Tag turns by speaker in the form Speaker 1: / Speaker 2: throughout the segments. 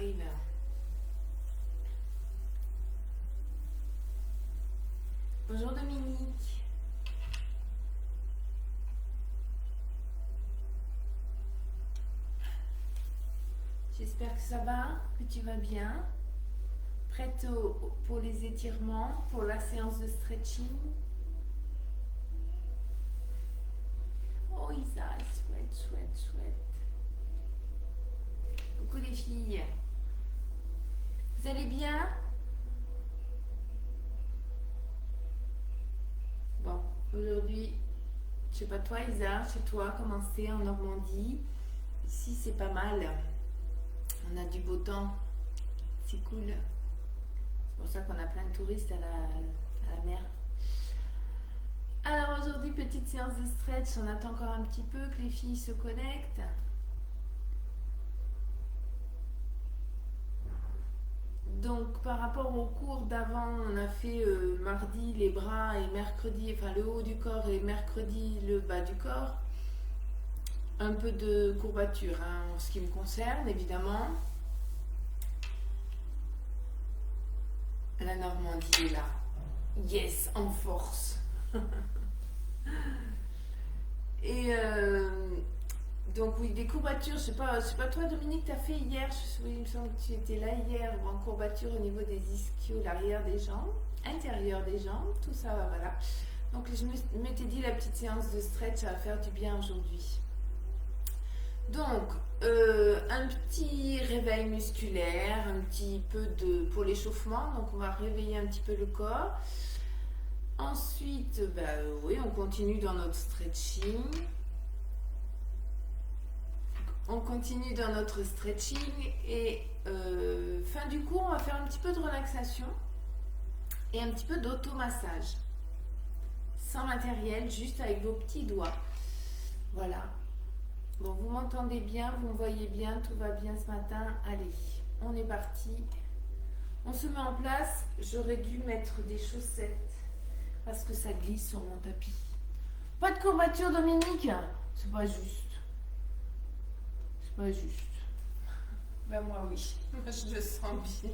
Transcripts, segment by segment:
Speaker 1: arrive. Bonjour Dominique. J'espère que ça va, que tu vas bien. Prête pour les étirements, pour la séance de stretching. Oh Isa, chouette. Coucou les filles. Vous allez bien? Bon, aujourd'hui, je sais pas toi Isa, chez toi, comment c'est en Normandie? Ici c'est pas mal. On a du beau temps. C'est cool. C'est pour ça qu'on a plein de touristes à la mer. Alors aujourd'hui, petite séance de stretch. On attend encore un petit peu que les filles se connectent. Donc par rapport au cours d'avant, on a fait mardi les bras et mercredi, enfin le haut du corps et mercredi le bas du corps. Un peu de courbature en ce qui me concerne évidemment. La Normandie est là. Yes, en force. Et donc oui, des courbatures, je sais pas toi Dominique, t'as fait hier, il me semble que tu étais là hier, en courbature au niveau des ischios, l'arrière des jambes, intérieur des jambes, tout ça, voilà. Donc je m'étais dit la petite séance de stretch, ça va faire du bien aujourd'hui. Donc, un petit réveil musculaire, un petit peu pour l'échauffement, donc on va réveiller un petit peu le corps. Ensuite, oui, on continue dans notre stretching. Et fin du cours, on va faire un petit peu de relaxation et un petit peu d'automassage. Sans matériel, juste avec vos petits doigts. Voilà. Bon, vous m'entendez bien, vous me voyez bien, tout va bien ce matin. Allez, on est parti. On se met en place. J'aurais dû mettre des chaussettes parce que ça glisse sur mon tapis. Pas de courbature, Dominique? C'est pas juste. Ben moi oui, je le sens bien.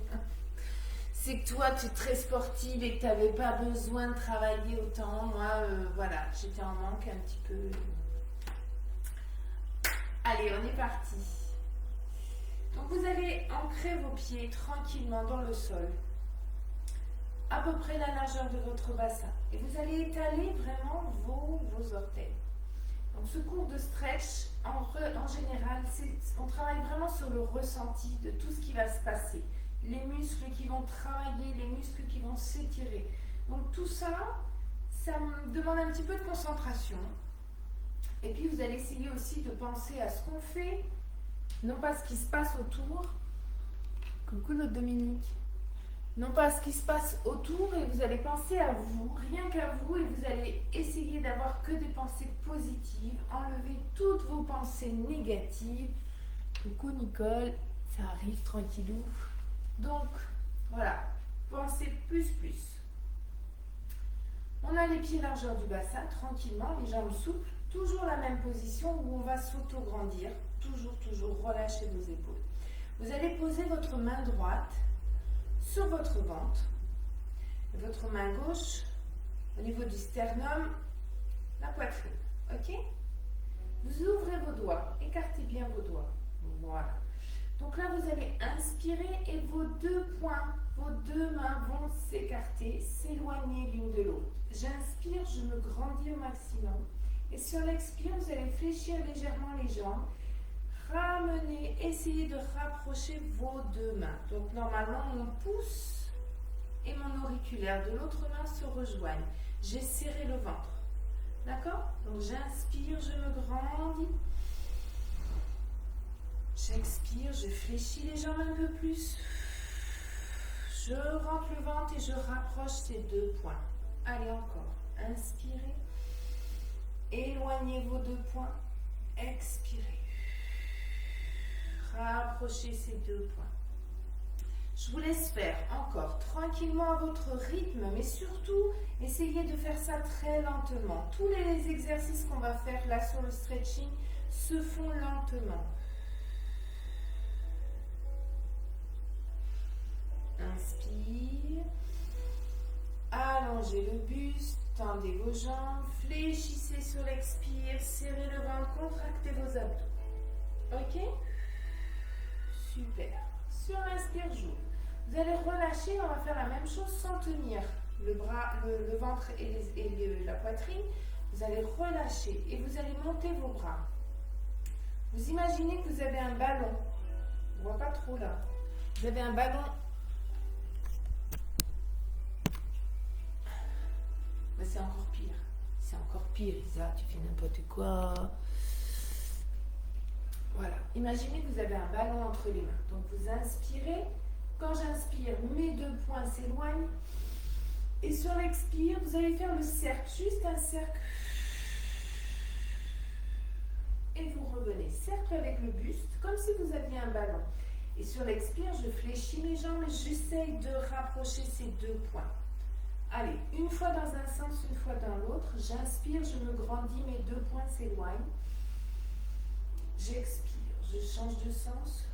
Speaker 1: C'est que toi tu es très sportive et que tu n'avais pas besoin de travailler autant. Moi, voilà, j'étais en manque un petit peu. Allez, on est parti. Donc vous allez ancrer vos pieds tranquillement dans le sol, à peu près la largeur de votre bassin. Et vous allez étaler vraiment vos orteils. Donc ce cours de stretch, en général, on travaille vraiment sur le ressenti de tout ce qui va se passer. Les muscles qui vont travailler, les muscles qui vont s'étirer. Donc tout ça, ça me demande un petit peu de concentration. Et puis vous allez essayer aussi de penser à ce qu'on fait, non pas ce qui se passe autour. Coucou notre Dominique. Non pas ce qui se passe autour, et vous allez penser à vous, rien qu'à vous, et vous allez essayer d'avoir que des pensées positives, enlever toutes vos pensées négatives. Coucou Nicole, ça arrive tranquillou. Donc voilà, pensez plus. On a les pieds largeur du bassin, tranquillement, les jambes souples, toujours la même position où on va s'auto-grandir, toujours, relâchez vos épaules. Vous allez poser votre main droite sur votre ventre, et votre main gauche au niveau du sternum, la poitrine, ok? Vous ouvrez vos doigts, écartez bien vos doigts, voilà. Donc là vous allez inspirer et vos deux poings, vos deux mains vont s'écarter, s'éloigner l'une de l'autre. J'inspire, je me grandis au maximum, et sur l'expire vous allez fléchir légèrement les jambes. Ramenez, essayez de rapprocher vos deux mains. Donc normalement mon pouce et mon auriculaire de l'autre main se rejoignent. J'ai serré le ventre. D'accord? Donc j'inspire, je me grandis. J'expire, je fléchis les jambes un peu plus. Je rentre le ventre et je rapproche ces deux points. Allez encore. Inspirez. Éloignez vos deux points. Expirez. Rapprochez ces deux points. Je vous laisse faire encore tranquillement à votre rythme, mais surtout, essayez de faire ça très lentement. Tous les exercices qu'on va faire là sur le stretching se font lentement. Inspire. Allongez le buste, tendez vos jambes, fléchissez sur l'expire, serrez le ventre, contractez vos abdos. Ok? Super. Sur l'inspire, j'ouvre. Vous allez relâcher, on va faire la même chose sans tenir le bras, le ventre et la poitrine. Vous allez relâcher et vous allez monter vos bras. Vous imaginez que vous avez un ballon. On ne voit pas trop là. Vous avez un ballon. Mais c'est encore pire. C'est encore pire, Isa. Tu fais n'importe quoi. Voilà. Imaginez que vous avez un ballon entre les mains. Donc vous inspirez. Quand j'inspire, mes 2 poings s'éloignent. Et sur l'expire, vous allez faire le cercle. Juste un cercle. Et vous revenez. Cercle avec le buste, comme si vous aviez un ballon. Et sur l'expire, je fléchis mes jambes et j'essaye de rapprocher ces 2 points. Allez, une fois dans un sens, une fois dans l'autre. J'inspire, je me grandis, mes 2 points s'éloignent. J'expire, je change de sens.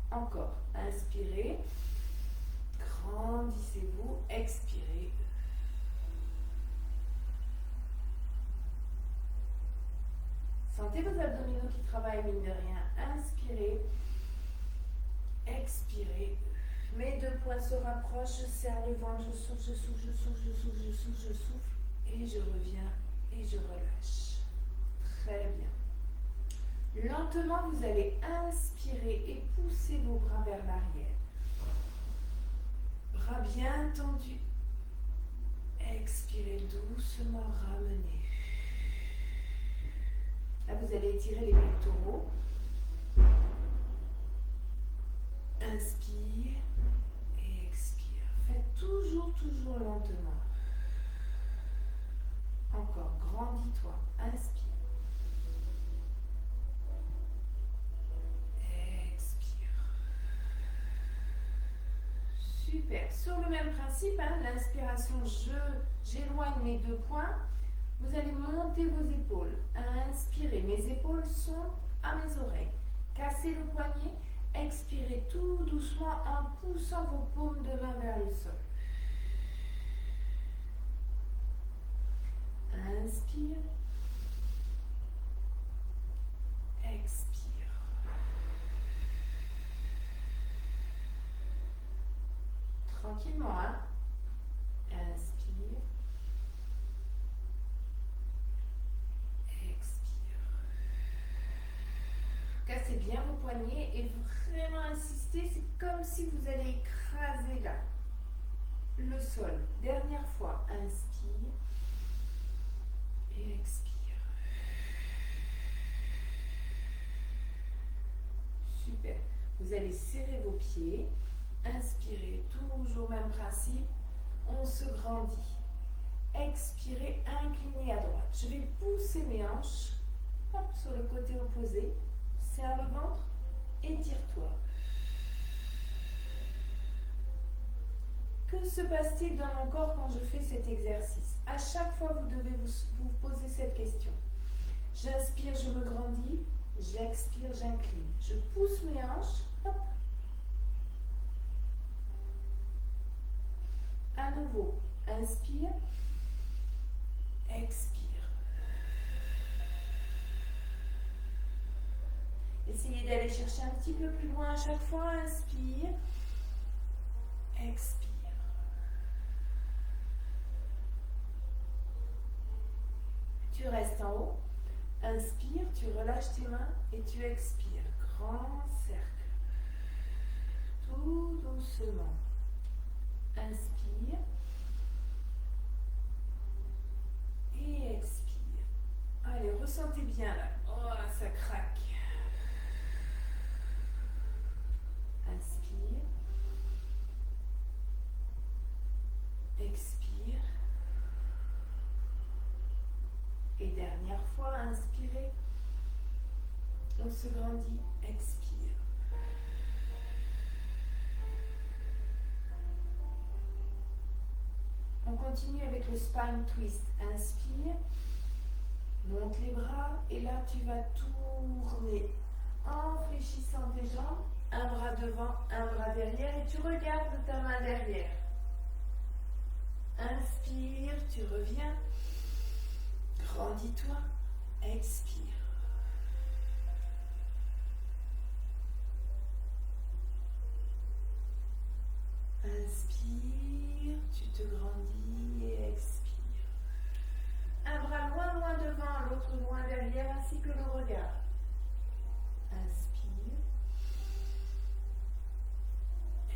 Speaker 1: Encore, inspirez. Grandissez-vous, expirez. Sentez vos abdominaux qui travaillent, mine de rien. Inspirez. Expirez. Mes 2 poings se rapprochent, je serre le ventre, je souffle, je souffle, je souffle, je souffle, je souffle, je souffle. Et je reviens et je relâche. Très bien. Lentement, vous allez inspirer et pousser vos bras vers l'arrière. Bras bien tendus. Expirez doucement, ramenez. Là, vous allez étirer les pectoraux. Inspire et expire. Faites toujours lentement. Encore, grandis-toi. Inspire. Expire. Super. Sur le même principe, l'inspiration, j'éloigne mes 2 points. Vous allez monter vos épaules. Inspirez. Mes épaules sont à mes oreilles. Cassez le poignet. Expirez tout doucement en poussant vos paumes de main vers le sol. Inspire. Expire. Tranquillement, Inspire. Expire. Cassez bien vos poignets et vraiment insistez. C'est comme si vous allez écraser là le sol. Dernière fois. Inspire. Et expire. Super. Vous allez serrer vos pieds. Inspirez, toujours même principe. On se grandit. Expirez, inclinez à droite. Je vais pousser mes hanches. Hop, sur le côté opposé. Serre le ventre. Étire-toi. Que se passe-t-il dans mon corps quand je fais cet exercice? À chaque fois, vous devez vous poser cette question. J'inspire, je me grandis. J'expire, j'incline. Je pousse mes hanches. Hop. À nouveau, inspire. Expire. Essayez d'aller chercher un petit peu plus loin à chaque fois. Inspire. Expire. Tu restes en haut. Inspire, tu relâches tes mains et tu expires. Grand cercle. Tout doucement. Inspire. Et expire. Allez, ressentez bien là. Oh, ça craque. Inspire. Expire. Et dernière fois, inspirez. On se grandit. Expire. On continue avec le spine twist. Inspire. Monte les bras et là tu vas tourner en fléchissant tes jambes, un bras devant, un bras derrière et tu regardes ta main derrière. Inspire, tu reviens, grandis-toi, expire. Inspire, tu te grandis et expire. Un bras loin, loin devant, l'autre loin derrière, ainsi que le regard. Inspire.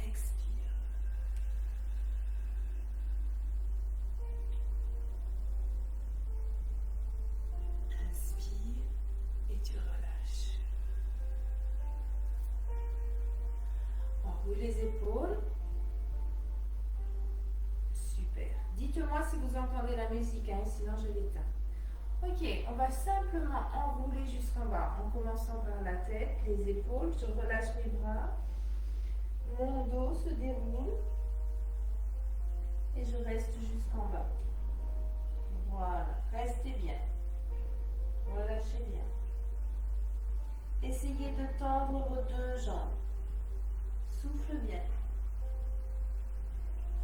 Speaker 1: Expire. Inspire et tu relâches. Enroule les épaules. Super. Dites-moi si vous entendez la musique, hein, sinon je l'éteins. Ok, on va simplement enrouler jusqu'en bas en commençant par la tête, les épaules. Je relâche les bras. Mon dos se déroule et je reste jusqu'en bas. Voilà, restez bien. Relâchez bien. Essayez de tendre vos deux jambes. Souffle bien.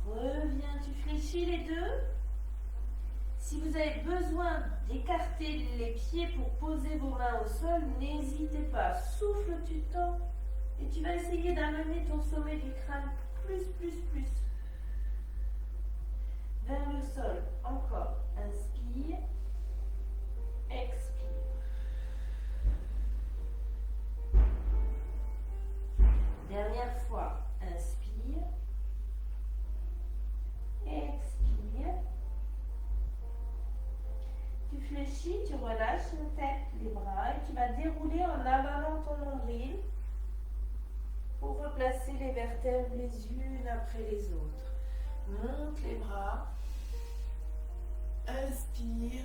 Speaker 1: Reviens, tu fléchis les deux. Si vous avez besoin d'écarter les pieds pour poser vos mains au sol, n'hésitez pas. Souffle, tu tends et tu vas essayer d'amener ton sommet du crâne plus vers le sol. Encore. Inspire. Expire. Dernière fois. Inspire. Expire. Tu fléchis, tu relâches la tête, les bras et tu vas dérouler en avalant ton nombril pour replacer les vertèbres les unes après les autres. Monte les bras. Inspire.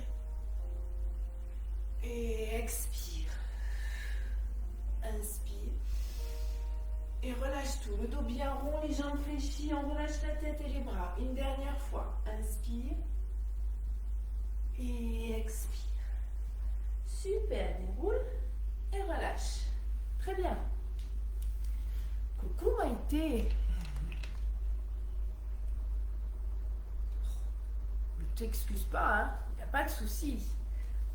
Speaker 1: Et expire. Inspire. Et relâche tout. Le dos bien rond, les jambes fléchies. On relâche la tête et les bras. Une dernière fois. Inspire. Et expire. Super. Déroule. Et relâche. Très bien. Coucou Maïté. Ne t'excuse pas, hein. Il n'y a pas de souci.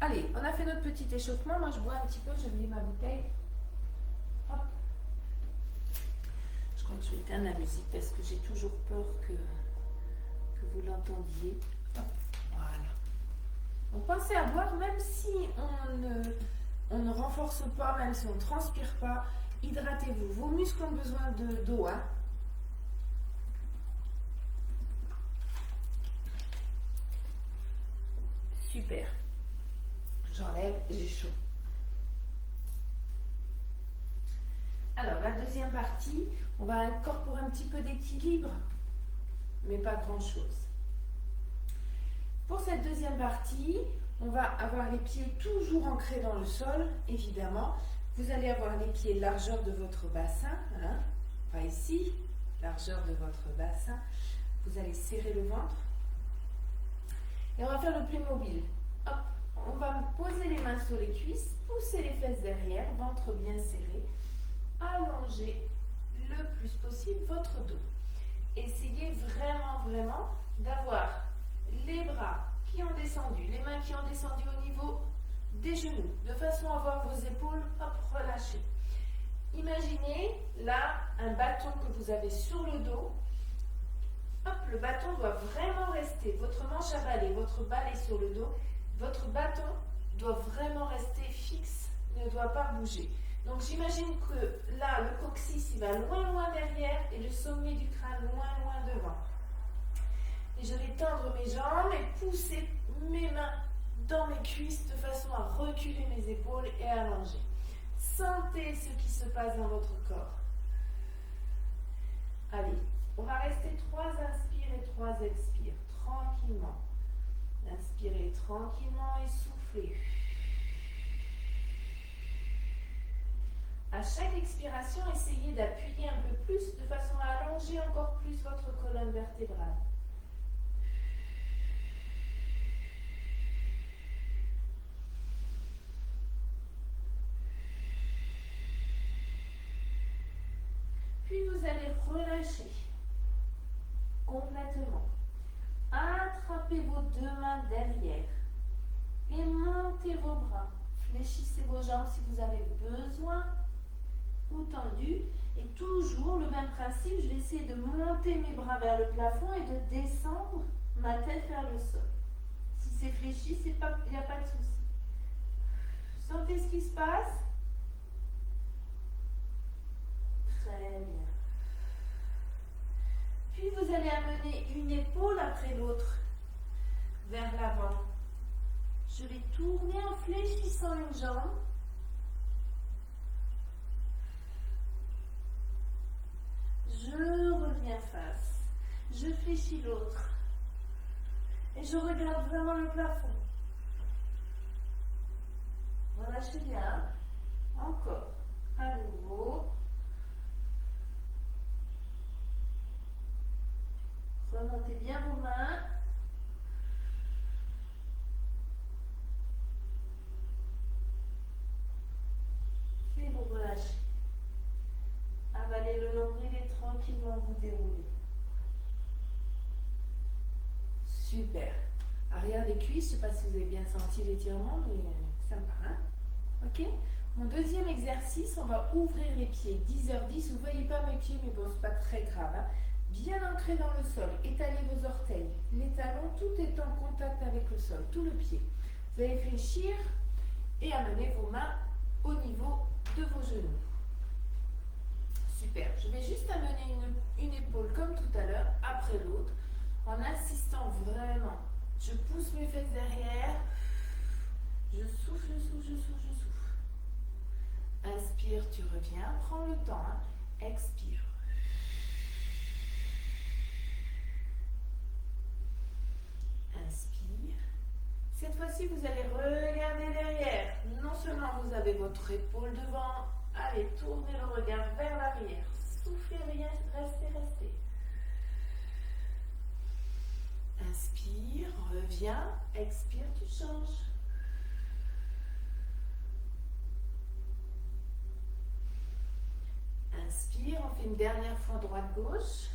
Speaker 1: Allez, on a fait notre petit échauffement. Moi, je bois un petit peu. Je mets ma bouteille. Hop. Je crois que je vais éteindre la musique parce que j'ai toujours peur que vous l'entendiez. Hop. Voilà. Donc, pensez à boire, même si on ne renforce pas, même si on ne transpire pas. Hydratez-vous. Vos muscles ont besoin d'eau, hein. Super. J'enlève, j'ai chaud. Alors, la deuxième partie, on va incorporer un petit peu d'équilibre, mais pas grand-chose. Pour cette deuxième partie, on va avoir les pieds toujours ancrés dans le sol, évidemment. Vous allez avoir les pieds largeur de votre bassin, hein, pas ici, largeur de votre bassin. Vous allez serrer le ventre. Et on va faire le Playmobil. Hop, on va poser les mains sur les cuisses, pousser les fesses derrière, ventre bien serré. Allongez le plus possible votre dos. Essayez vraiment d'avoir les bras qui ont descendu, les mains qui ont descendu au niveau des genoux, de façon à avoir vos épaules relâchées. Imaginez là un bâton que vous avez sur le dos. Hop, le bâton doit vraiment rester, votre manche à balai, votre balai sur le dos, votre bâton doit vraiment rester fixe, ne doit pas bouger. Donc j'imagine que là, le coccyx, il va loin derrière et le sommet du crâne loin devant. Et je vais tendre mes jambes et pousser mes mains dans mes cuisses de façon à reculer mes épaules et allonger. Sentez ce qui se passe dans votre corps. Allez, on va rester 3 inspires et 3 expires, tranquillement. Inspirez tranquillement et soufflez. À chaque expiration, essayez d'appuyer un peu plus de façon à allonger encore plus votre colonne vertébrale. et montez vos bras. Fléchissez vos jambes si vous avez besoin, ou tendues. Et toujours le même principe, je vais essayer de monter mes bras vers le plafond et de descendre ma tête vers le sol. Si c'est fléchi, il n'y a pas de souci. Sentez ce qui se passe. Très bien. Puis vous allez amener une épaule après l'autre vers l'avant. Je vais tourner en fléchissant une jambe. Je reviens face. Je fléchis l'autre. Et je regarde vraiment le plafond. Relâchez bien. Encore. À nouveau. Remontez bien vos mains. Et vous relâchez. Avalez le nombril et tranquillement vous déroulez. Super. Arrière des cuisses, je ne sais pas si vous avez bien senti l'étirement, mais sympa, hein? Ok. Mon deuxième exercice, on va ouvrir les pieds. 10h10, vous ne voyez pas mes pieds, mais bon, ce n'est pas très grave. Hein? Bien ancré dans le sol. Étalez vos orteils. Les talons, tout est en contact avec le sol, tout le pied. Vous allez fléchir et amener vos mains au niveau de vos genoux. Super. Je vais juste amener une épaule comme tout à l'heure, après l'autre, en insistant vraiment. Je pousse mes fesses derrière. Je souffle, je souffle, je souffle, je souffle. Inspire, tu reviens. Prends le temps. Hein. Expire. Inspire. Cette fois-ci, vous allez regarder derrière. Non seulement vous avez votre épaule devant, allez, tournez le regard vers l'arrière. Soufflez rien, restez, restez. Inspire, reviens, expire, tu changes. Inspire, on fait une dernière fois droite-gauche.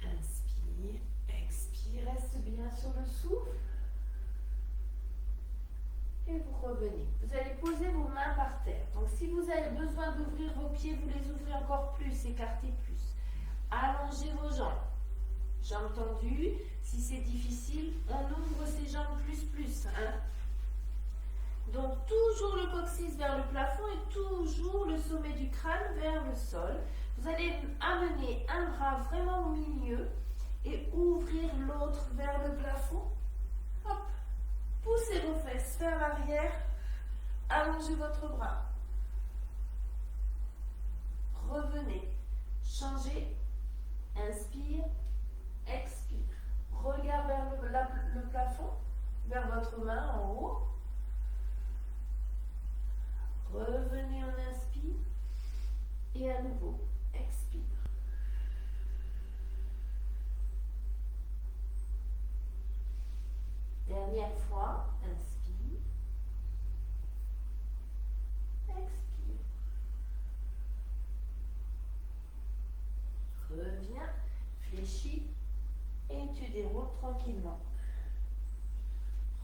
Speaker 1: Inspire, expire, reste bien sur le souffle. Et vous revenez. Vous allez poser vos mains par terre. Donc si vous avez besoin d'ouvrir vos pieds, vous les ouvrez encore plus, écartez plus. Allongez vos jambes. Jambes tendues. Si c'est difficile, on ouvre ses jambes plus. Hein? Donc toujours le coccyx vers le plafond et toujours le sommet du crâne vers le sol. Vous allez amener un bras vraiment au milieu et ouvrir l'autre vers le plafond. Hop. Poussez vos fesses vers l'arrière. Allongez votre bras. Revenez. Changez. Inspire. Expire. Regard vers le plafond, vers votre main en haut. Revenez, on inspire. Et à nouveau, expire. Dernière fois, inspire. Expire. Reviens, fléchis et tu déroules tranquillement.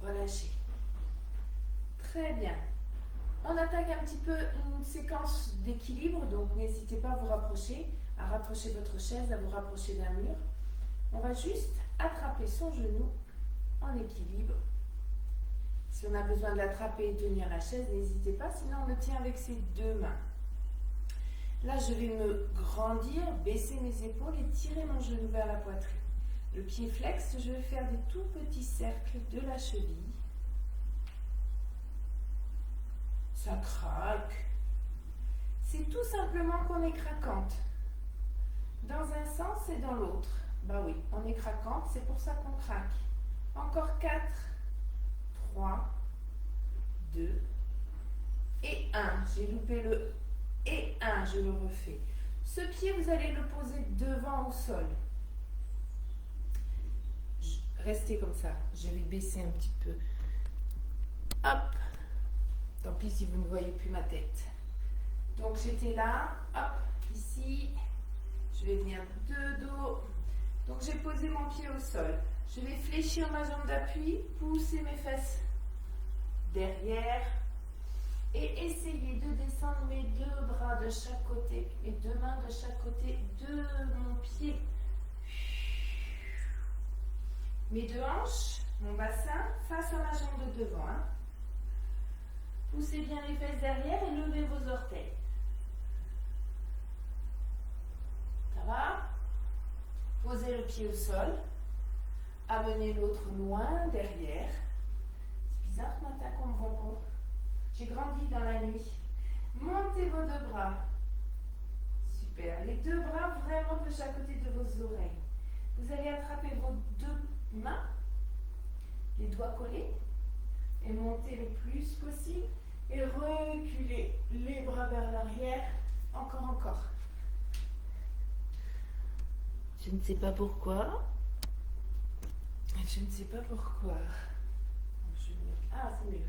Speaker 1: Relâchez. Très bien. On attaque un petit peu une séquence d'équilibre, donc n'hésitez pas à vous rapprocher, à rapprocher votre chaise, à vous rapprocher d'un mur. On va juste attraper son genou en équilibre. Si on a besoin d'attraper et tenir la chaise, n'hésitez pas, sinon on le tient avec ses deux mains. Là, je vais me grandir, baisser mes épaules et tirer mon genou vers la poitrine. Le pied flex, je vais faire des tout petits cercles de la cheville. Ça craque. C'est tout simplement qu'on est craquante. Dans un sens et dans l'autre. Bah oui, on est craquante, c'est pour ça qu'on craque. Encore 4, 3, 2 et 1. J'ai loupé le et 1, je le refais. Ce pied, vous allez le poser devant au sol. Restez comme ça. Je vais baisser un petit peu. Hop. Tant pis si vous ne voyez plus ma tête. Donc j'étais là. Hop. Ici. Je vais venir de dos. Donc j'ai posé mon pied au sol. Je vais fléchir ma jambe d'appui, pousser mes fesses derrière et essayer de descendre mes deux bras de chaque côté, mes deux mains de chaque côté de mon pied. Mes deux hanches, mon bassin face à ma jambe de devant. Hein. Poussez bien les fesses derrière et levez vos orteils. Ça va? Posez le pied au sol. Amenez l'autre loin derrière. C'est bizarre ce matin qu'on me voit pas. J'ai grandi dans la nuit. Montez vos deux bras. Super. Les deux bras vraiment de chaque côté de vos oreilles. Vous allez attraper vos deux mains, les doigts collés, et monter le plus possible. Et reculer les bras vers l'arrière. Encore. Je ne sais pas pourquoi. Ah, c'est mieux.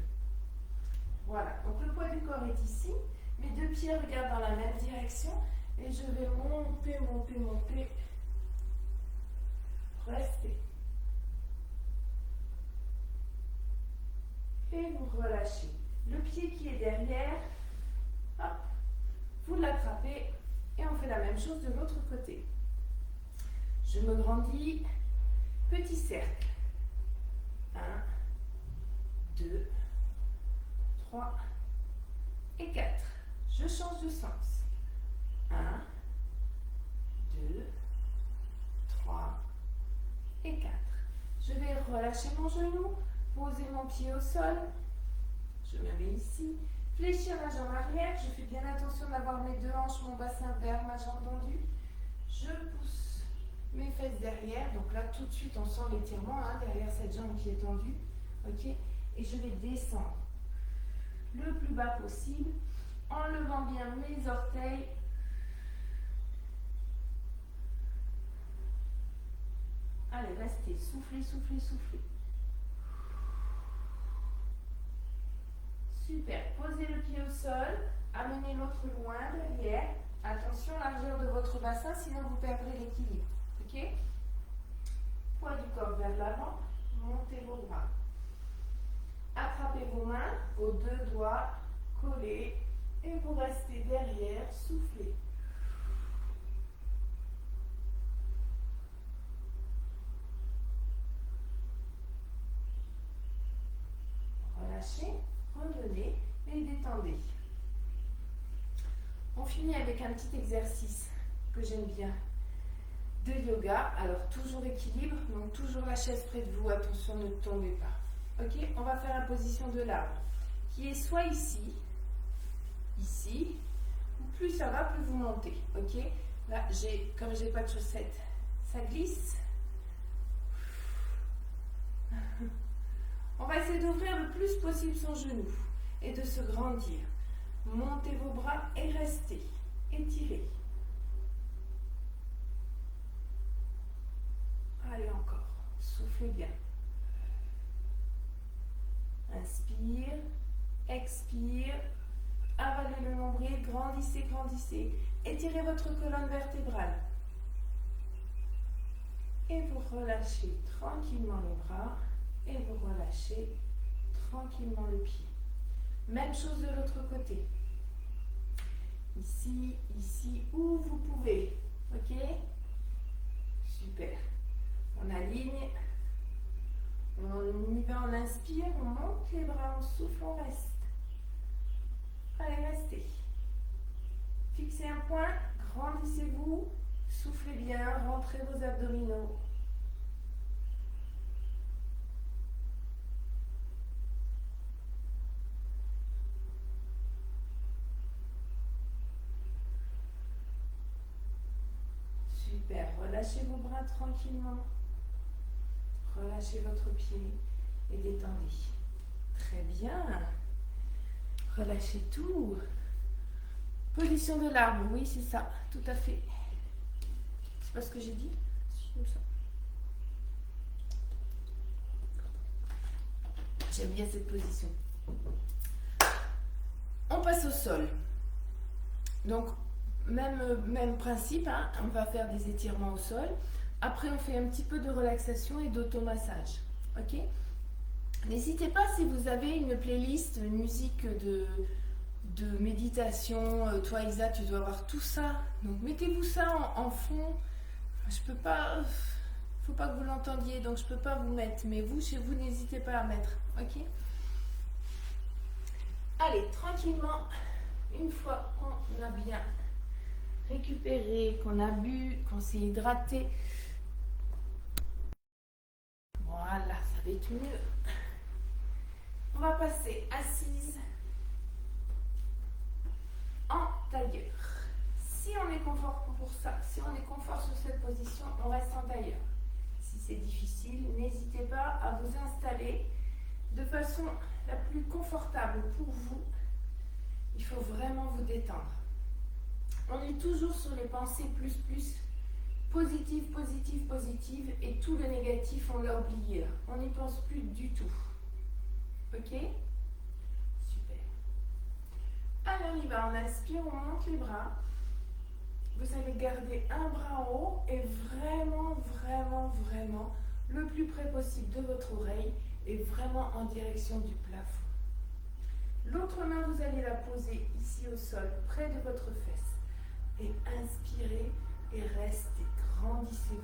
Speaker 1: Voilà. Donc le poids du corps est ici. Mes deux pieds regardent dans la même direction. Et je vais monter. Restez. Et vous relâchez. Le pied qui est derrière, hop, vous l'attrapez et on fait la même chose de l'autre côté. Je me grandis, petit cercle. 1, 2, 3 et 4. Je change de sens. 1, 2, 3 et 4. Je vais relâcher mon genou, poser mon pied au sol. Je me mets ici, fléchir la jambe arrière. Je fais bien attention d'avoir mes deux hanches, mon bassin vers ma jambe tendue. Je pousse mes fesses derrière. Donc là, tout de suite, on sent l'étirement derrière cette jambe qui est tendue. Ok? Et je vais descendre le plus bas possible en levant bien mes orteils. Allez, restez. Soufflez. Super. Posez le pied au sol. Amenez l'autre loin derrière. Attention, largeur de votre bassin, sinon vous perdrez l'équilibre. Ok? Poids du corps vers l'avant. Montez vos bras. Attrapez vos mains, vos deux doigts collés. Et vous restez derrière. Soufflez. Relâchez. Revenez et détendez. On finit avec un petit exercice que j'aime bien de yoga. Alors toujours équilibre, donc toujours la chaise près de vous. Attention, ne tombez pas. Ok, on va faire la position de l'arbre qui est soit ici, ou plus ça va, plus vous montez. Ok, là comme j'ai pas de chaussettes, ça glisse. On va essayer d'ouvrir le plus possible son genou et de se grandir. Montez vos bras et restez. Étirez. Allez encore. Soufflez bien. Inspire. Expire. Avalez le nombril. Grandissez. Étirez votre colonne vertébrale. Et vous relâchez tranquillement les bras. Et vous relâchez tranquillement le pied. Même chose de l'autre côté. Ici, où vous pouvez. Ok? Super. On aligne. On y va, on inspire, on monte les bras, on souffle, on reste. Allez, restez. Fixez un point, grandissez-vous, soufflez bien, rentrez vos abdominaux. Super, relâchez vos bras tranquillement. Relâchez votre pied et détendez. Très bien. Relâchez tout. Position de l'arbre, oui, c'est ça, tout à fait. C'est pas ce que j'ai dit? Comme ça. J'aime bien cette position. On passe au sol. Donc, même principe, on va faire des étirements au sol. Après, on fait un petit peu de relaxation et d'automassage. Ok? N'hésitez pas si vous avez une playlist, une musique de méditation. Toi, Isa, tu dois avoir tout ça. Donc, mettez-vous ça en fond. Je peux pas. Faut pas que vous l'entendiez, donc je peux pas vous mettre. Mais vous, chez vous, n'hésitez pas à mettre. Ok? Allez, tranquillement, une fois qu'on a bien récupéré, qu'on a bu, qu'on s'est hydraté. Voilà, ça va être mieux. On va passer assise en tailleur. Si on est confort pour ça, si on est confort sur cette position, on reste en tailleur. Si c'est difficile, n'hésitez pas à vous installer de façon la plus confortable pour vous. Il faut vraiment vous détendre. On est toujours sur les pensées plus, positives, positives, positives, et tout le négatif, on l'a oublié là. On n'y pense plus du tout. Ok? Super. Alors, on y va. On inspire, on monte les bras. Vous allez garder un bras en haut et vraiment, vraiment, vraiment le plus près possible de votre oreille et vraiment en direction du plafond. L'autre main, vous allez la poser ici au sol, près de votre fesse. Et inspirez et restez, grandissez-vous.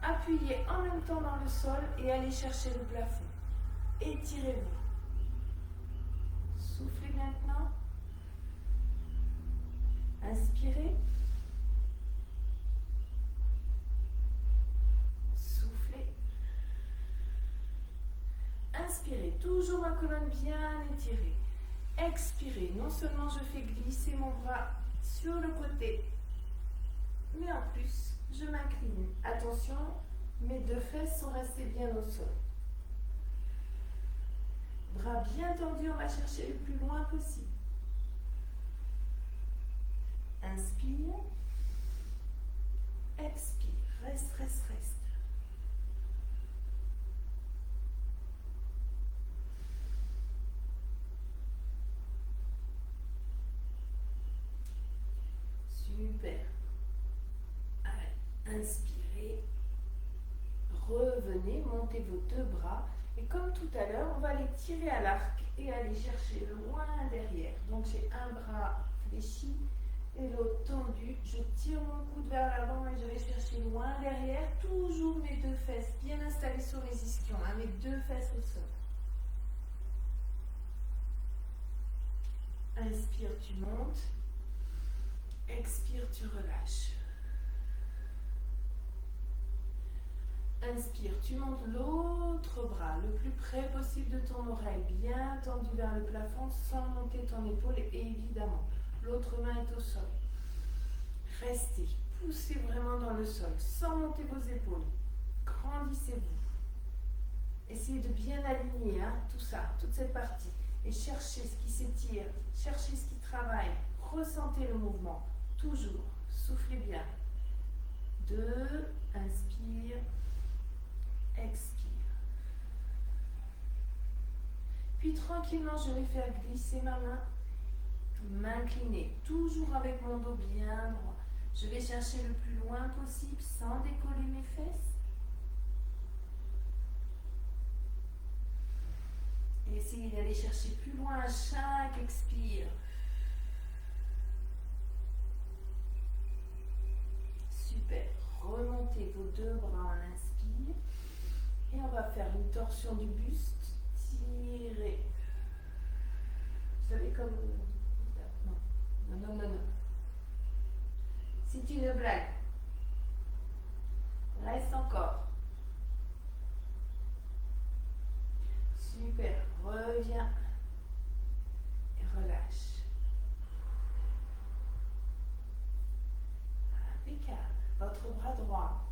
Speaker 1: Appuyez en même temps dans le sol et allez chercher le plafond. Étirez-vous. Soufflez maintenant. Inspirez. Soufflez. Inspirez, toujours ma colonne bien étirée. Expirez, non seulement je fais glisser mon bras sur le côté, mais en plus, je m'incline. Attention, mes deux fesses sont restées bien au sol. Bras bien tendus, on va chercher le plus loin possible. Inspire. Expire. Reste, reste, reste. Super. Allez, inspirez. Revenez, montez vos deux bras. Et comme tout à l'heure, on va les tirer à l'arc et aller chercher loin derrière. Donc j'ai un bras fléchi et l'autre tendu. Je tire mon coude vers l'avant et je vais chercher loin derrière. Toujours mes deux fesses bien installées sur les ischions, hein, mes deux fesses au sol. Inspire, tu montes. Expire, tu relâches. Inspire, tu montes l'autre bras le plus près possible de ton oreille, bien tendu vers le plafond sans monter ton épaule et évidemment, l'autre main est au sol. Restez, poussez vraiment dans le sol sans monter vos épaules. Grandissez-vous. Essayez de bien aligner tout ça, toute cette partie et cherchez ce qui s'étire, cherchez ce qui travaille. Ressentez le mouvement, toujours. Soufflez bien. 2, inspire. Expire. Puis tranquillement, je vais faire glisser ma main, m'incliner, toujours avec mon dos bien droit. Je vais chercher le plus loin possible sans décoller mes fesses. Et essayez d'aller chercher plus loin à chaque expire. Super. Remontez vos deux bras en inspire. Et on va faire une torsion du buste. Tirez. Vous savez comme... Non, non, non, non, non. C'est une blague. Reste encore. Super. Reviens. Et relâche. Impeccable. Votre bras droit.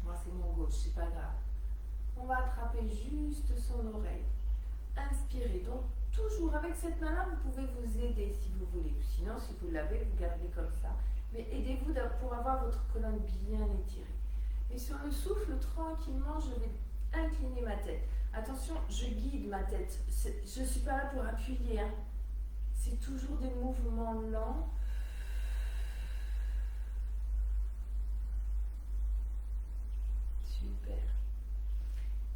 Speaker 1: Moi, c'est mon gauche, c'est pas grave. On va attraper juste son oreille. Inspirez. Donc, toujours avec cette main-là, vous pouvez vous aider si vous voulez. Sinon, si vous l'avez, vous gardez comme ça. Mais aidez-vous pour avoir votre colonne bien étirée. Et sur le souffle, tranquillement, je vais incliner ma tête. Attention, je guide ma tête. Je ne suis pas là pour appuyer. C'est toujours des mouvements lents.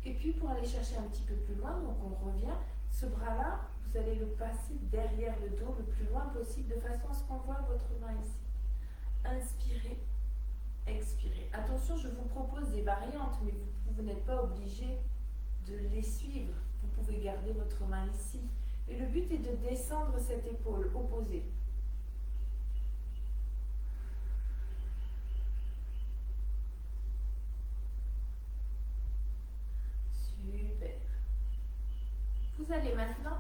Speaker 1: Et puis pour aller chercher un petit peu plus loin, donc on revient, ce bras-là, vous allez le passer derrière le dos le plus loin possible de façon à ce qu'on voit votre main ici. Inspirez, expirez. Attention, je vous propose des variantes, mais vous n'êtes pas obligé de les suivre. Vous pouvez garder votre main ici. Et le but est de descendre cette épaule opposée. Super. Vous allez maintenant,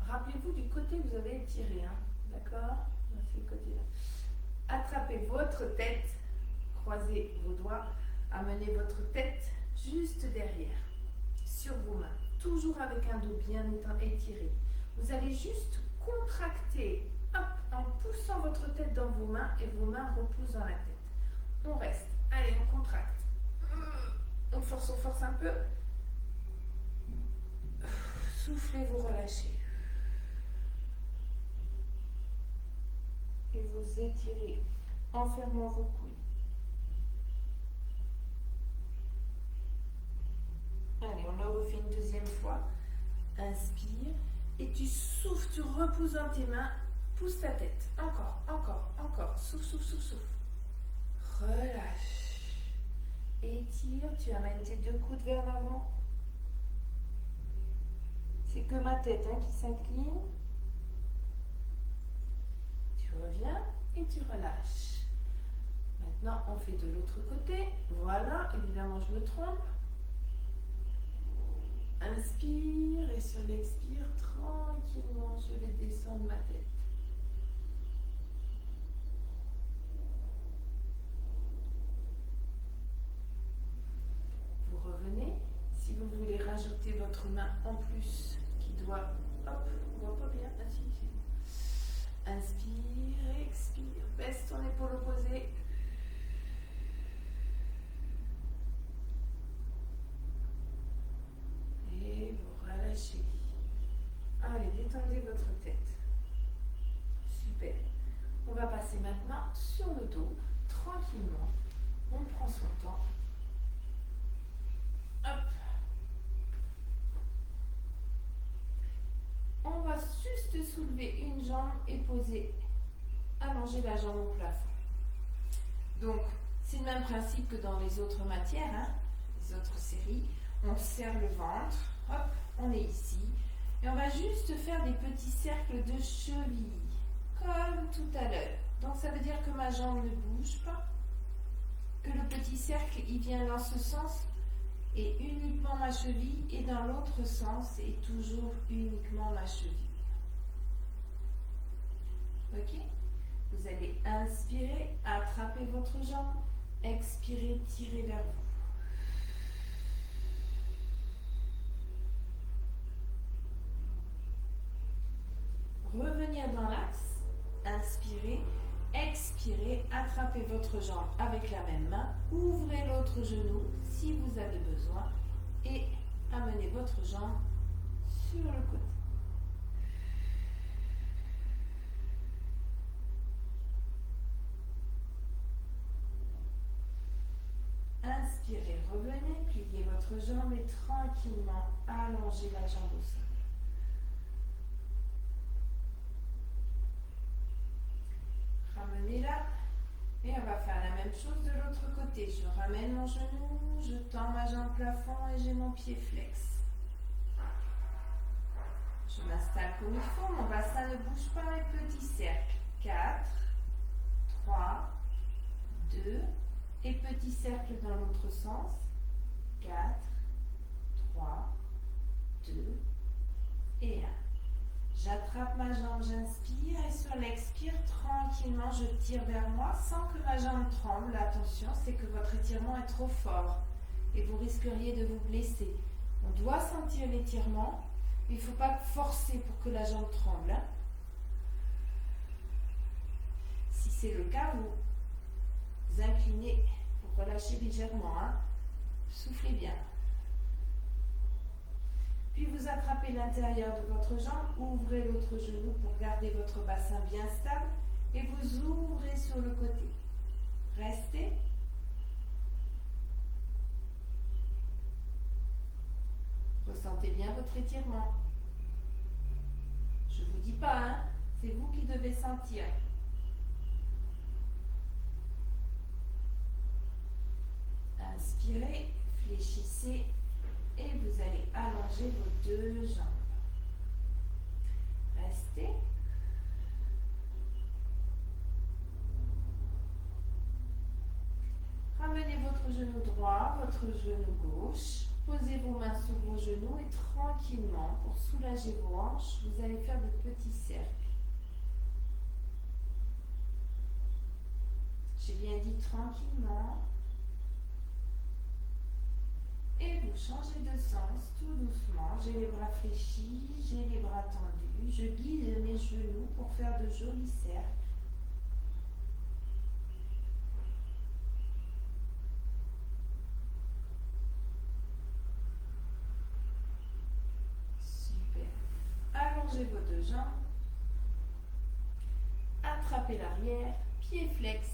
Speaker 1: rappelez-vous du côté que vous avez étiré, hein, d'accord? C'est le côté-là. Attrapez votre tête, croisez vos doigts, amenez votre tête juste derrière, sur vos mains, toujours avec un dos bien étiré. Vous allez juste contracter, hop, en poussant votre tête dans vos mains et vos mains reposent dans la tête. On reste, allez, on contracte. On force un peu. Soufflez, vous relâchez. Et vous étirez en fermant vos couilles. Allez, on le refait une deuxième fois. Inspire. Et tu souffles, tu repousses dans tes mains. Pousse ta tête. Encore. Souffle. Relâche. Étire. Tu amènes tes deux coudes vers l'avant. C'est que ma tête qui s'incline. Tu reviens et tu relâches. Maintenant, on fait de l'autre côté. Voilà, évidemment, je me trompe. Inspire et sur l'expire, tranquillement, je vais descendre ma tête. Vous revenez. Si vous voulez rajouter votre main en plus, qui doit, hop, on voit pas bien, inspire, expire, baisse ton épaule opposée. Et vous relâchez. Allez, détendez votre tête. Super. On va passer maintenant sur le dos, tranquillement. On prend son temps. Hop. On va juste soulever une jambe et poser, allonger la jambe au plafond. Donc, c'est le même principe que dans les autres matières, hein, les autres séries. On serre le ventre, hop, on est ici. Et on va juste faire des petits cercles de cheville, comme tout à l'heure. Donc ça veut dire que ma jambe ne bouge pas, que le petit cercle, il vient dans ce sens, et uniquement ma cheville, et dans l'autre sens, et toujours uniquement ma cheville. Ok? Vous allez inspirer, attraper votre jambe, expirer, tirer vers vous. Revenir dans l'axe, inspirez, expirez, attrapez votre jambe avec la même main, ouvrez l'autre genou si vous avez besoin et amenez votre jambe sur le côté. Inspirez, revenez, pliez votre jambe et tranquillement allongez la jambe au sol. Ramenez-la et on va faire la même chose de l'autre côté. Je ramène mon genou, je tends ma jambe plafond et j'ai mon pied flex. Je m'installe comme il faut, mon bassin ne bouge pas, mes petits cercles. 4, 3, 2 et petit cercle dans l'autre sens. 4, 3, 2 et 1. J'attrape ma jambe, j'inspire et sur l'expire, tranquillement, je tire vers moi sans que ma jambe tremble. Attention, c'est que votre étirement est trop fort et vous risqueriez de vous blesser. On doit sentir l'étirement, mais il ne faut pas forcer pour que la jambe tremble. Hein. Si c'est le cas, vous inclinez pour relâcher légèrement. Hein. Soufflez bien. Puis vous attrapez l'intérieur de votre jambe, ouvrez l'autre genou pour garder votre bassin bien stable et vous ouvrez sur le côté. Restez. Vous sentez bien votre étirement. Je ne vous dis pas, hein, c'est vous qui devez sentir. Inspirez, fléchissez et vous allez allonger vos deux jambes. Restez. Ramenez votre genou droit, votre genou gauche. Posez vos mains sur vos genoux et tranquillement, pour soulager vos hanches, vous allez faire de petits cercles. J'ai bien dit tranquillement. Et vous changez de sens tout doucement. J'ai les bras fléchis, j'ai les bras tendus. Je guide mes genoux pour faire de jolis cercles. Super. Allongez vos deux jambes. Attrapez l'arrière, pied flex.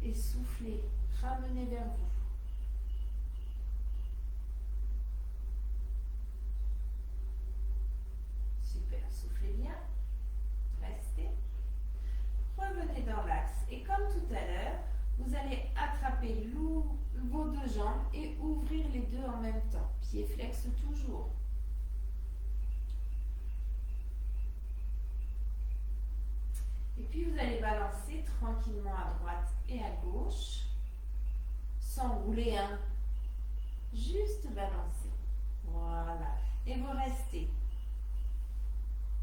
Speaker 1: Et soufflez. Ramenez vers vous. Soufflez bien, restez, revenez dans l'axe et comme tout à l'heure, vous allez attraper vos deux jambes et ouvrir les deux en même temps, pied flex toujours. Et puis vous allez balancer tranquillement à droite et à gauche, sans rouler, hein, juste balancer, voilà, et vous restez.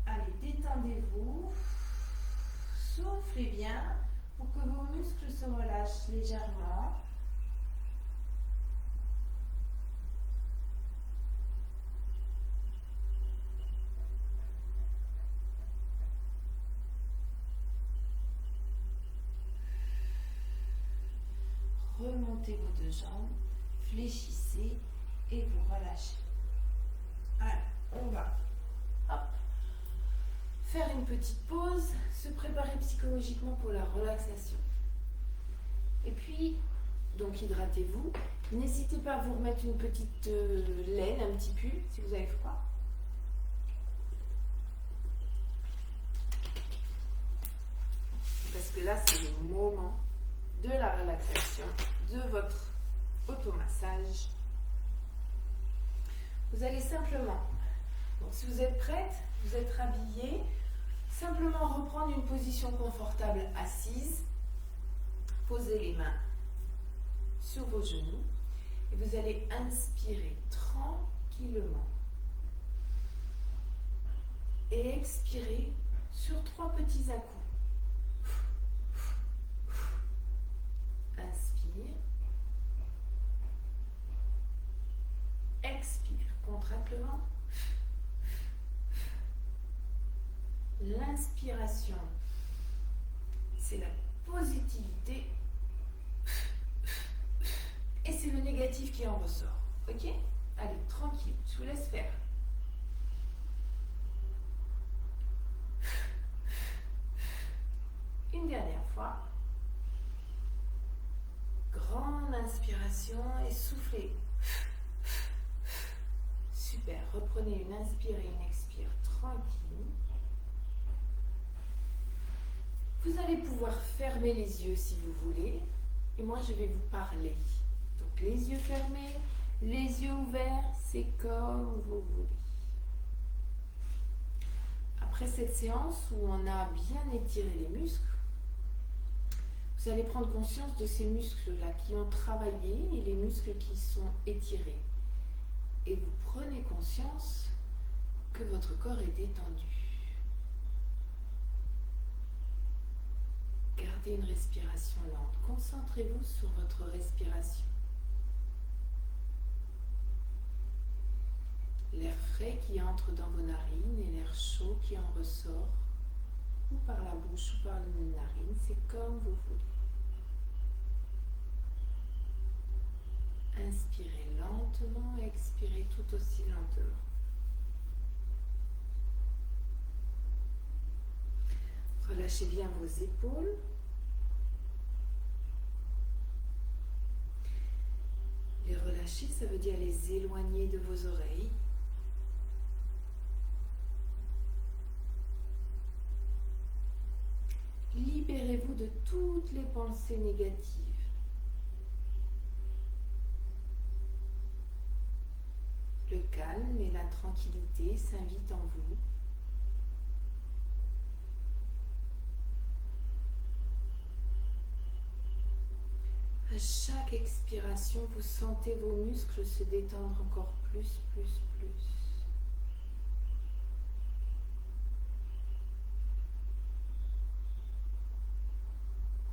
Speaker 1: Allez, détendez-vous, soufflez bien pour que vos muscles se relâchent légèrement. Remontez vos deux jambes, fléchissez et vous relâchez. Allez, on va. Hop. Faire une petite pause, se préparer psychologiquement pour la relaxation. Et puis, donc hydratez-vous. N'hésitez pas à vous remettre une petite laine, un petit pull, si vous avez froid. Parce que là, c'est le moment de la relaxation, de votre automassage. Vous allez simplement, donc si vous êtes prête, vous êtes habillée, simplement reprendre une position confortable assise, posez les mains sur vos genoux et vous allez inspirer tranquillement et expirer sur 3 petits à-coups. Inspire, expire, contracte le ventre. L'inspiration, c'est la positivité et c'est le négatif qui en ressort. Ok? Allez, tranquille, je vous laisse faire. Une dernière fois. Grande inspiration et soufflez. Super, reprenez une inspire et une expire tranquille. Vous allez pouvoir fermer les yeux si vous voulez. Et moi, je vais vous parler. Donc, les yeux fermés, les yeux ouverts, c'est comme vous voulez. Après cette séance où on a bien étiré les muscles, vous allez prendre conscience de ces muscles-là qui ont travaillé et les muscles qui sont étirés. Et vous prenez conscience que votre corps est détendu. Gardez une respiration lente. Concentrez-vous sur votre respiration. L'air frais qui entre dans vos narines et l'air chaud qui en ressort, ou par la bouche ou par les narines, c'est comme vous voulez. Inspirez lentement, expirez tout aussi lentement. Relâchez bien vos épaules. Les relâchez Relâcher, ça veut dire les éloigner de vos oreilles. Libérez-vous de toutes les pensées négatives. Le calme et la tranquillité s'invitent en vous. À chaque expiration, vous sentez vos muscles se détendre encore plus.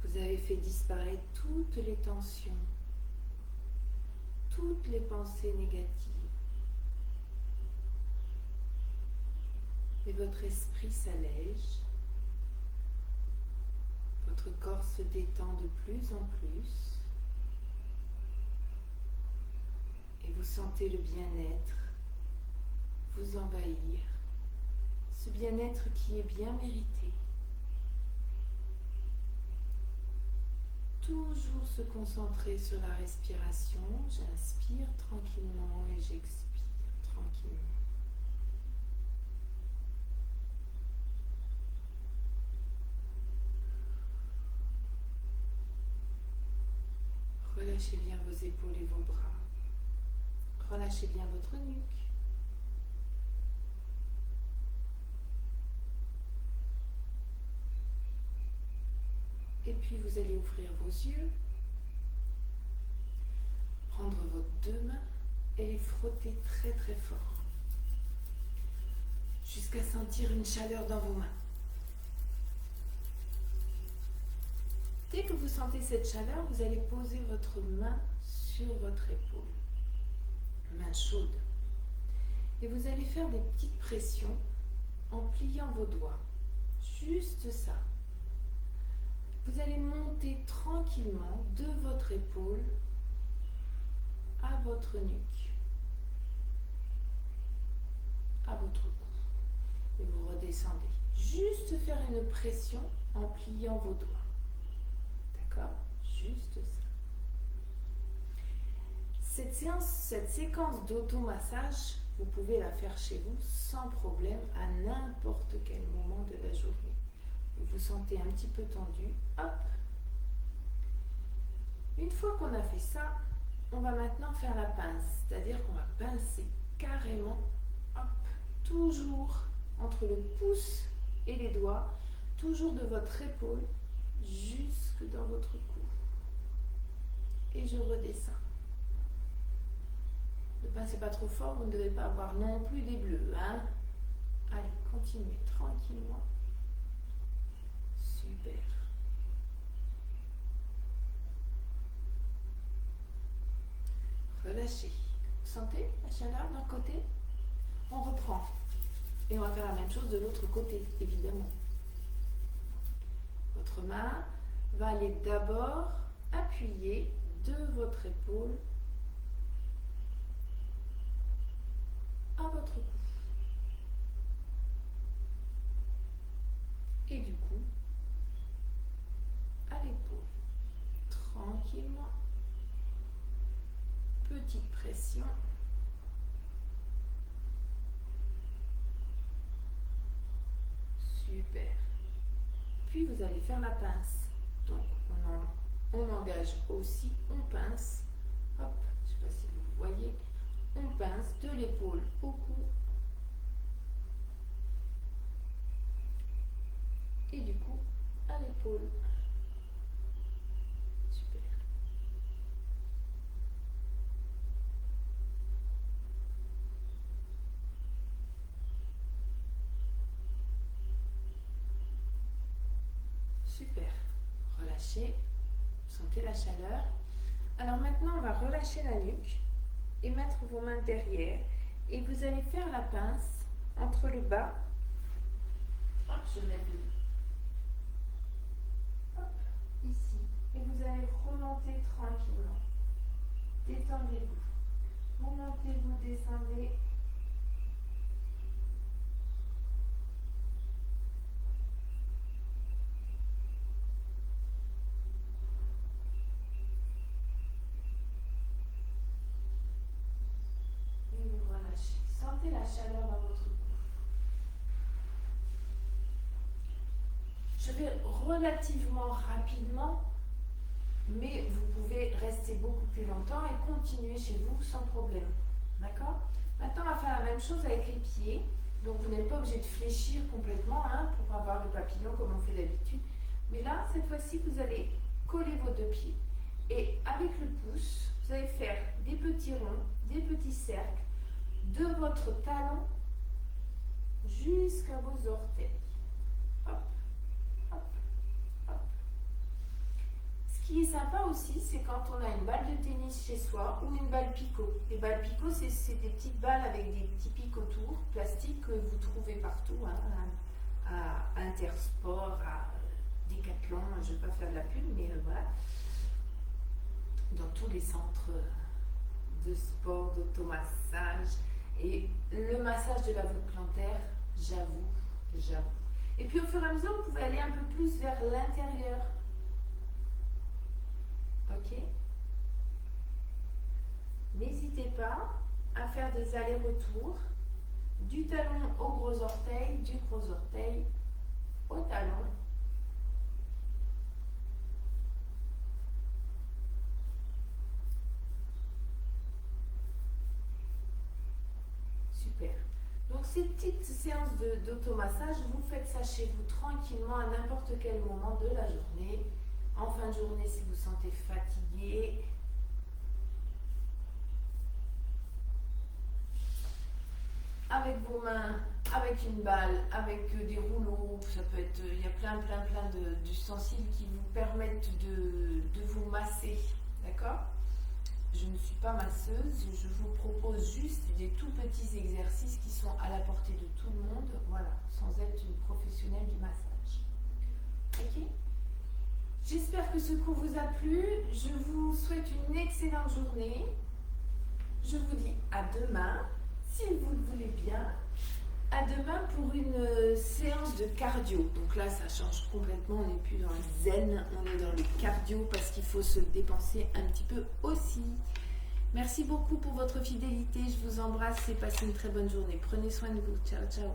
Speaker 1: Vous avez fait disparaître toutes les tensions, toutes les pensées négatives. Et votre esprit s'allège, votre corps se détend de plus en plus. Et vous sentez le bien-être vous envahir, ce bien-être qui est bien mérité. Toujours se concentrer sur la respiration. J'inspire tranquillement et j'expire tranquillement. Relâchez bien vos épaules et vos bras. Relâchez bien votre nuque. Et puis vous allez ouvrir vos yeux, prendre vos deux mains et les frotter très fort, jusqu'à sentir une chaleur dans vos mains. Dès que vous sentez cette chaleur, vous allez poser votre main sur votre épaule, main chaude. Et vous allez faire des petites pressions en pliant vos doigts, juste ça. Vous allez monter tranquillement de votre épaule à votre nuque, à votre cou. Et vous redescendez. Juste faire une pression en pliant vos doigts. D'accord? Juste ça. Cette séquence d'automassage, vous pouvez la faire chez vous sans problème à n'importe quel moment de la journée. Vous vous sentez un petit peu tendu, hop. Une fois qu'on a fait ça, on va maintenant faire la pince, c'est-à-dire qu'on va pincer carrément, hop, toujours entre le pouce et les doigts, toujours de votre épaule jusque dans votre cou. Et je redescends. Ne pincez pas trop fort, vous ne devez pas avoir non plus des bleus, hein. Allez, continuez tranquillement. Super. Relâchez. Vous sentez la chaleur d'un côté? On reprend. Et on va faire la même chose de l'autre côté, évidemment. Votre main va aller d'abord appuyer de votre épaule à votre cou. Et du coup, à l'épaule. Tranquillement. Petite pression. Super. Puis vous allez faire la pince. Donc on engage aussi, on pince. Hop, je ne sais pas si vous voyez. On pince de l'épaule au cou. Et du coup, à l'épaule. Super. Super. Relâchez. Sentez la chaleur. Alors maintenant, on va relâcher la nuque et mettre vos mains derrière. Et vous allez faire la pince entre le bas. Hop, je mets le ici, et vous allez remonter tranquillement. Détendez-vous. Remontez, vous descendez. Sentez la chaleur dans votre cou. Je vais relativement rapidement, mais vous pouvez rester beaucoup plus longtemps et continuer chez vous sans problème. D'accord? Maintenant, on va faire la même chose avec les pieds. Donc, vous n'êtes pas obligé de fléchir complètement pour avoir le papillon comme on fait d'habitude. Mais là, cette fois-ci, vous allez coller vos deux pieds. Et avec le pouce, vous allez faire des petits ronds, des petits cercles de votre talon jusqu'à vos orteils. Hop, hop, hop. Ce qui est sympa aussi, c'est quand on a une balle de tennis chez soi ou une balle picot. Les balles picot, c'est des petites balles avec des petits pics autour, plastiques, que vous trouvez partout, à Intersport, à Decathlon, je ne vais pas faire de la pub, mais voilà. Dans tous les centres de sport, d'automassage. Et le massage de la voûte plantaire, j'avoue. Et puis au fur et à mesure, vous pouvez aller un peu plus vers l'intérieur. Ok? N'hésitez pas à faire des allers-retours du talon au gros orteil, du gros orteil au talon. Super. Donc ces petites séances d'automassage, vous faites ça chez vous tranquillement à n'importe quel moment de la journée. En fin de journée, si vous vous sentez fatigué. Avec vos mains, avec une balle, avec des rouleaux, ça peut être, il y a plein d'ustensiles qui vous permettent de vous masser, d'accord? Je ne suis pas masseuse, je vous propose juste des tout petits exercices qui sont à la portée de tout le monde, voilà, sans être une professionnelle du massage. Ok? J'espère que ce cours vous a plu, je vous souhaite une excellente journée. Je vous dis à demain, si vous le voulez bien, à demain pour une séance de cardio. Donc là, ça change complètement, on n'est plus dans le zen, on est dans le cardio parce qu'il faut se dépenser un petit peu aussi. Merci beaucoup pour votre fidélité, je vous embrasse et passez une très bonne journée. Prenez soin de vous, ciao ciao.